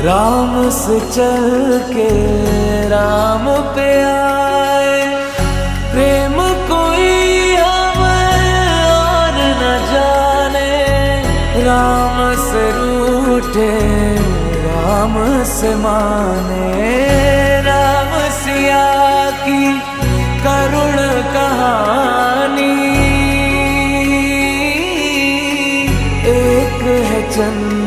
राम से चल के राम पे आए। प्रेम कोई हमें और न जाने, राम से रूठे राम से माने। राम सिया की करुण कहानी, एक है चंद